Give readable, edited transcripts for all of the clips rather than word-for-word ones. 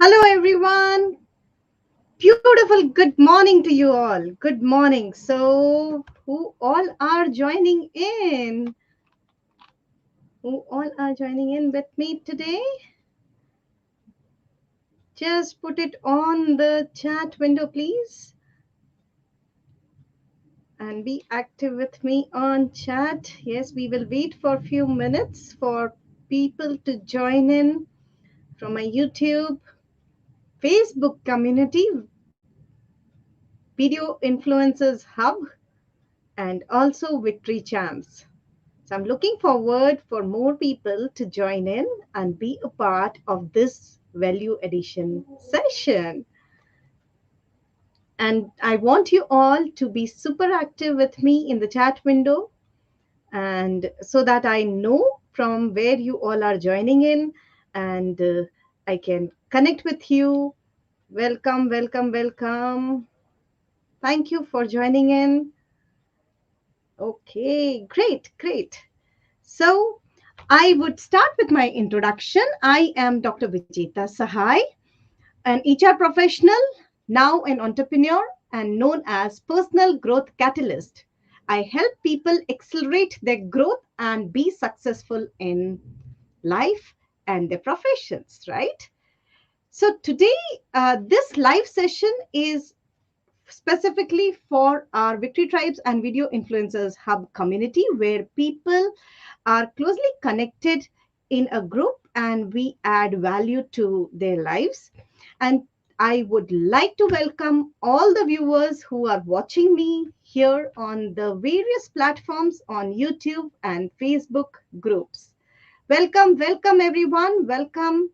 Hello, everyone. Beautiful good morning to you all. Good morning. So, who all are joining in? Who all are joining in with me today? Just put it on the chat window, please, and be active with me on chat. Yes, we will wait for a few minutes for people to join in from my YouTube, Facebook community, Video Influencers Hub, and also Victory Champs. So I'm looking forward for more people to join in and be a part of this value addition session. And I want you all to be super active with me in the chat window and so that I know from where you all are joining in and I can connect with you. Welcome, welcome, welcome. Thank you for joining in. Okay, great, great. So, I would start with my introduction. I am Dr. Vijeta Sahai, an HR professional, now an entrepreneur, and known as Personal Growth Catalyst. I help people accelerate their growth and be successful in life and their professions, right? So, today, this live session is specifically for our Victory Tribes and Video Influencers Hub community, where people are closely connected in a group and we add value to their lives. And I would like to welcome all the viewers who are watching me here on the various platforms on YouTube and Facebook groups. Welcome, welcome everyone. Welcome.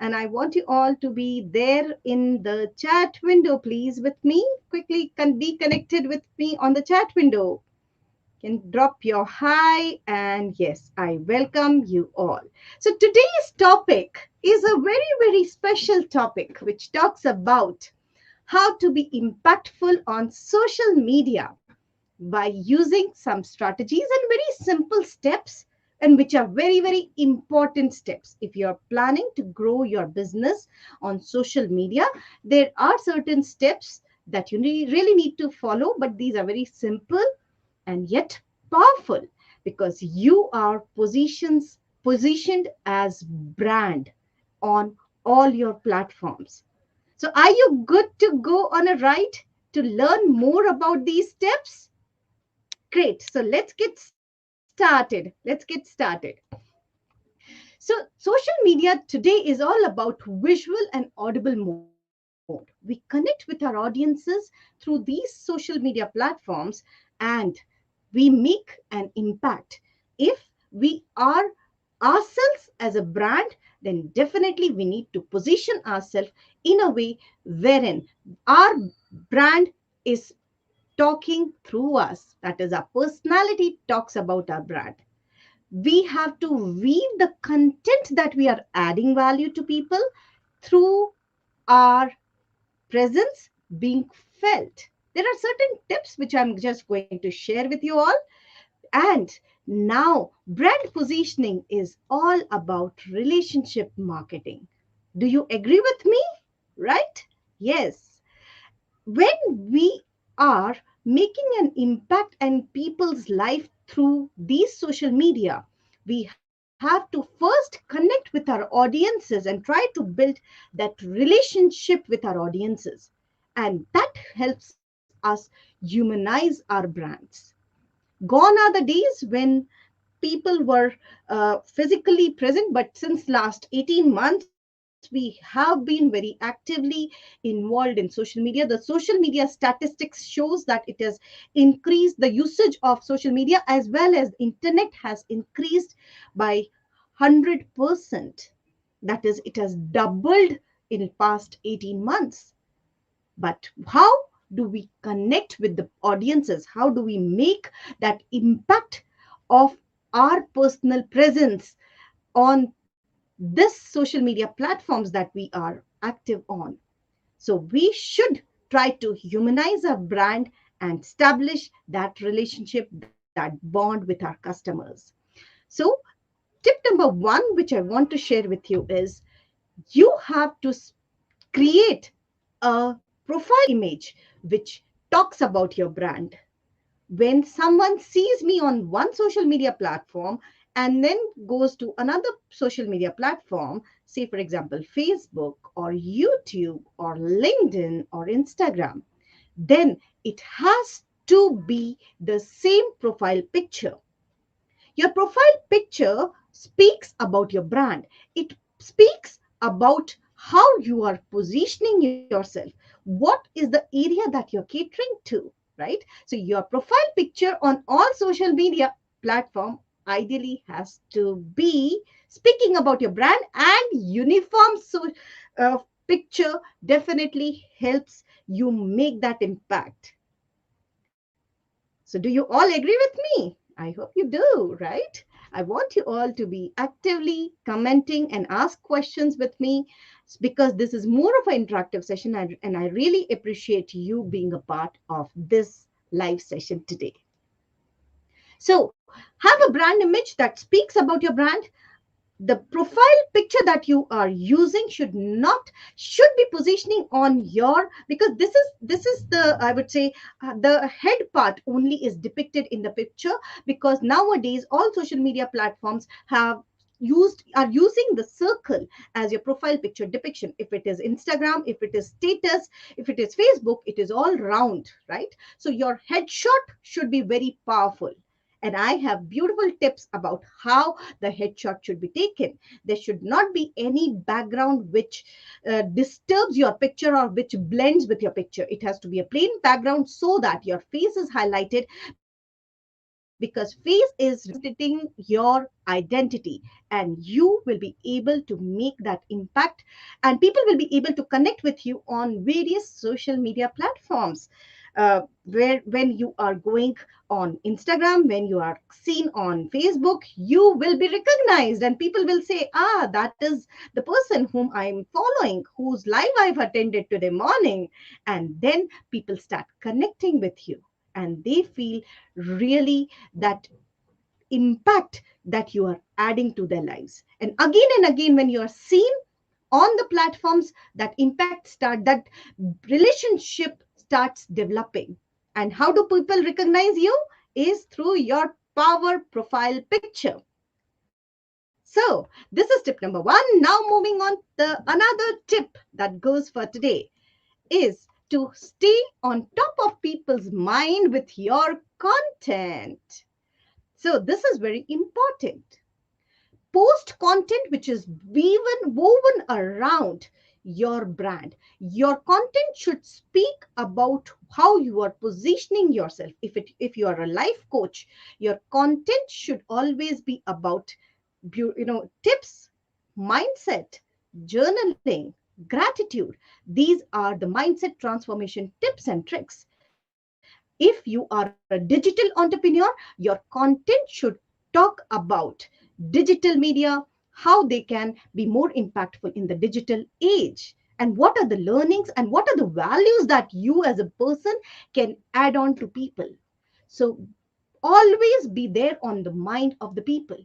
And I want you all to be there in the chat window, please, with me. Quickly can be connected with me on the chat window. Can drop your hi, and yes, I welcome you all. So today's topic is a very, very special topic which talks about how to be impactful on social media by using some strategies and very simple steps, and which are very, very important steps. If you're planning to grow your business on social media, there are certain steps that you really need to follow, but these are very simple and yet powerful because you are positioned as brand on all your platforms. So are you good to go on a ride to learn more about these steps? Great. So let's get started. So social media today is all about visual and audible mode. We connect with our audiences through these social media platforms and we make an impact. If we are ourselves as a brand, then definitely we need to position ourselves in a way wherein our brand is talking through us. That is, our personality talks about our brand. We have to weave the content that we are adding value to people through our presence being felt. There are certain tips which I'm just going to share with you all. And now, brand positioning is all about relationship marketing. Do you agree with me? Right? Yes. When we are making an impact in people's life through these social media, we have to first connect with our audiences and try to build that relationship with our audiences. And that helps us humanize our brands. Gone are the days when people were physically present, but since last 18 months we have been very actively involved in social media. The social media statistics shows that it has increased, the usage of social media as well as internet has increased by 100%. That is, it has doubled in past 18 months. But how do we connect with the audiences? How do we make that impact of our personal presence on this social media platforms that we are active on? So we should try to humanize our brand and establish that relationship, that bond with our customers. So tip number one, which I want to share with you is you have to Create a profile image which talks about your brand. When someone sees me on one social media platform and then goes to another social media platform, say for example Facebook or YouTube or LinkedIn or Instagram, then it has to be the same profile picture. Your profile picture speaks about your brand. It speaks about how you are positioning yourself. What is the area that you're catering to, right? So your profile picture on all social media platform ideally has to be speaking about your brand, and uniform uh, picture definitely helps you make that impact. So, do you all agree with me? I hope you do, right? I want you all to be actively commenting and ask questions with me because this is more of an interactive session, and I really appreciate you being a part of this live session today. So, have a brand image that speaks about your brand. The profile picture that you are using should be positioning on your, because this is the, I would say, the head part only is depicted in the picture, because nowadays all social media platforms are using the circle as your profile picture depiction. If it is Instagram, if it is status, if it is Facebook, it is all round, right? So your headshot should be very powerful, and I have beautiful tips about how the headshot should be taken. There should not be any background which disturbs your picture or which blends with your picture. It has to be a plain background so that your face is highlighted, because face is representing your identity, and you will be able to make that impact, and people will be able to connect with you on various social media platforms. Where when you are going on Instagram, when you are seen on Facebook, you will be recognized and people will say, ah, that is the person whom I'm following, whose live I've attended today morning. And then people start connecting with you, and they feel really that impact that you are adding to their lives. And again, when you are seen on the platforms, that relationship starts developing. And how do people recognize you? Is through your power profile picture. So this is tip number one. Now moving on, the another tip that goes for today is to stay on top of people's mind with your content. So this is very important. Post content which is woven around your brand. Your content should speak about how you are positioning yourself. If you are a life coach, your content should always be about tips, mindset, journaling, gratitude. These are the mindset transformation tips and tricks. If you are a digital entrepreneur, your content should talk about digital media, how they can be more impactful in the digital age, and what are the learnings and what are the values that you as a person can add on to people. So always be there on the mind of the people.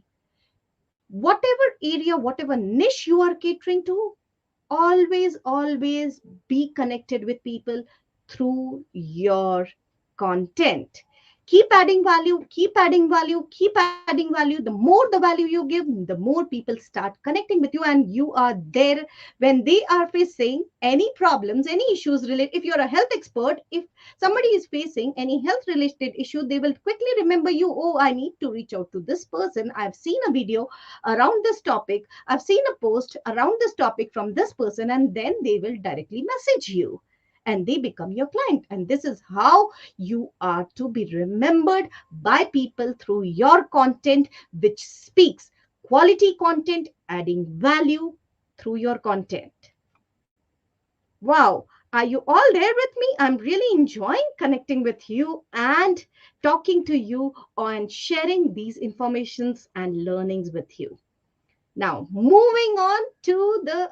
Whatever area, whatever niche you are catering to, always be connected with people through your content. Keep adding value, keep adding value, keep adding value. The more the value you give, the more people start connecting with you, and you are there when they are facing any problems, any issues related. If you're a health expert, if somebody is facing any health related issue, they will quickly remember you. Oh, I need to reach out to this person. I've seen a video around this topic, I've seen a post around this topic from this person, and then they will directly message you and they become your client. And this is how you are to be remembered by people through your content, which speaks quality content, adding value through your content. Wow. Are you all there with me? I'm really enjoying connecting with you and talking to you and sharing these informations and learnings with you. Now, moving on to the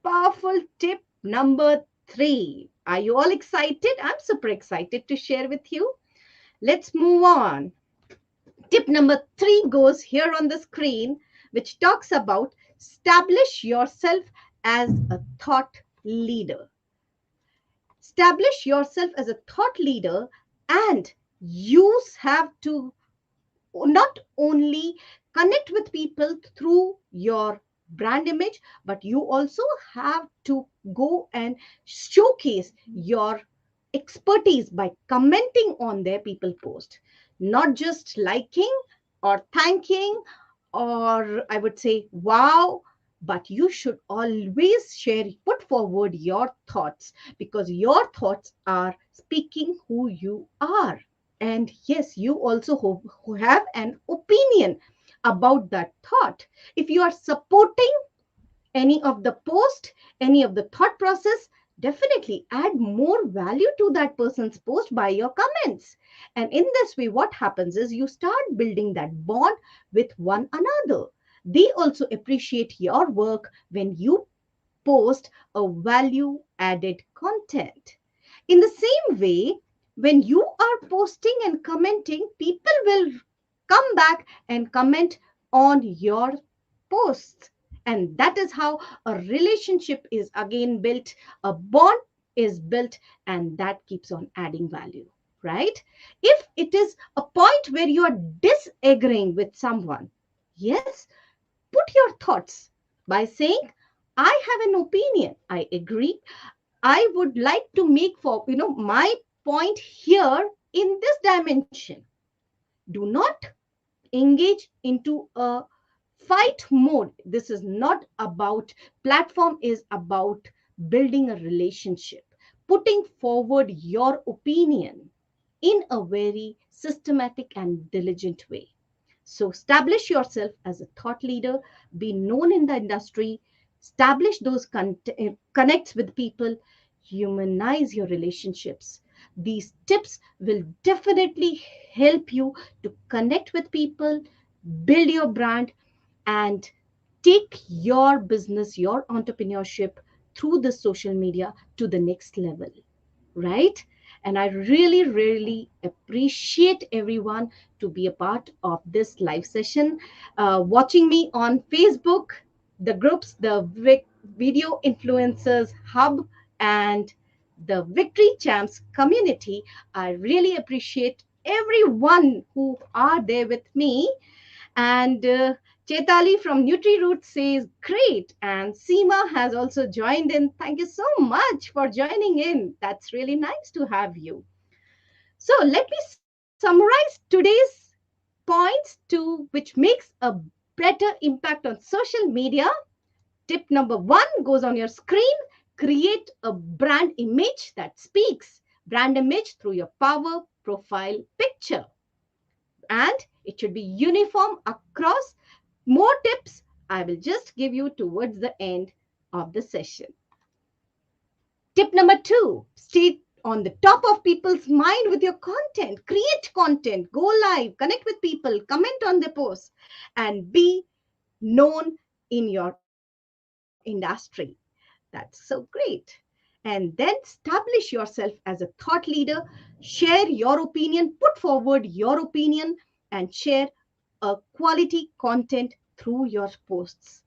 powerful tip number three. Are you all excited? I'm super excited to share with you. Let's move on. Tip number three goes here on the screen, which talks about establish yourself as a thought leader. Establish yourself as a thought leader, and you have to not only connect with people through your brand image, but you also have to go and showcase your expertise by commenting on their people post, not just liking or thanking, or I would say wow, but you should always share, put forward your thoughts, because your thoughts are speaking who you are. And yes, you also who have an opinion about that thought. If you are supporting any of the post, any of the thought process, definitely add more value to that person's post by your comments. And in this way, what happens is you start building that bond with one another. They also appreciate your work when you post a value added content. In the same way, when you are posting and commenting, people will come back and comment on your posts. And that is how a relationship is again built, a bond is built, and that keeps on adding value, right? If it is a point where you are disagreeing with someone, yes, put your thoughts by saying, I have an opinion, I agree, I would like to make for my point here in this dimension. Do not engage into a fight mode. This is not about, platform is about building a relationship, putting forward your opinion in a very systematic and diligent way. So establish yourself as a thought leader, be known in the industry, establish those connects with people, humanize your relationships. These tips will definitely help you to connect with people, build your brand, and take your business, your entrepreneurship through the social media to the next level, right? And I really, really appreciate everyone to be a part of this live session, watching me on Facebook, the groups, the Video Influencers Hub, and the Victory Champs community. I really appreciate everyone who are there with me. And Chetali from NutriRoot says, great. And Seema has also joined in. Thank you so much for joining in. That's really nice to have you. So let me summarize today's points to which makes a better impact on social media. Tip number one goes on your screen. Create a brand image that speaks. Brand image through your power profile picture, and it should be uniform across. More tips I will just give you towards the end of the session. Tip number two, stay on the top of people's mind with your content. Create content, go live, connect with people, comment on their posts, and be known in your industry. That's so great. And then establish yourself as a thought leader, share your opinion, put forward your opinion, and share a quality content through your posts.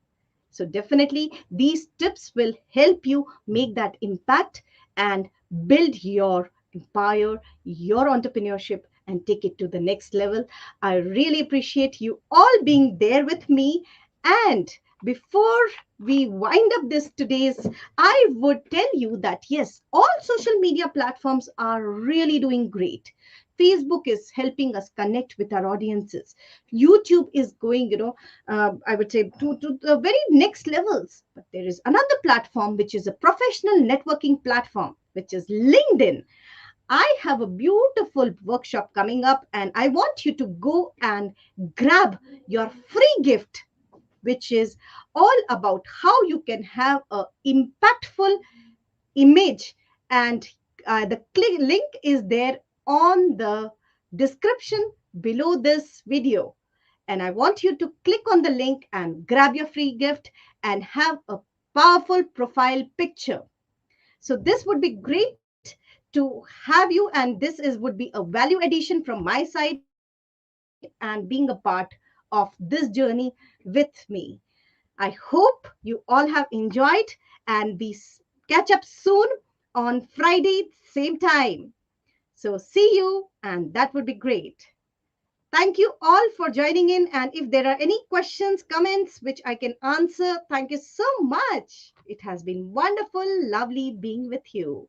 So definitely these tips will help you make that impact and build your empire, your entrepreneurship, and take it to the next level. I really appreciate you all being there with me. And before we wind up this today's, I would tell you that yes, all social media platforms are really doing great. Facebook is helping us connect with our audiences. YouTube is going, I would say, to the very next levels. But there is another platform which is a professional networking platform, which is LinkedIn. I have a beautiful workshop coming up, and I want you to go and grab your free gift, which is all about how you can have a impactful image. And the link is there on the description below this video. And I want you to click on the link and grab your free gift and have a powerful profile picture. So this would be great to have you, and this is would be a value addition from my side and being a part of this journey with me. I hope you all have enjoyed, and these catch up soon on Friday, same time. So see you, and that would be great. Thank you all for joining in. And if there are any questions, comments which I can answer, thank you so much. It has been wonderful, lovely being with you.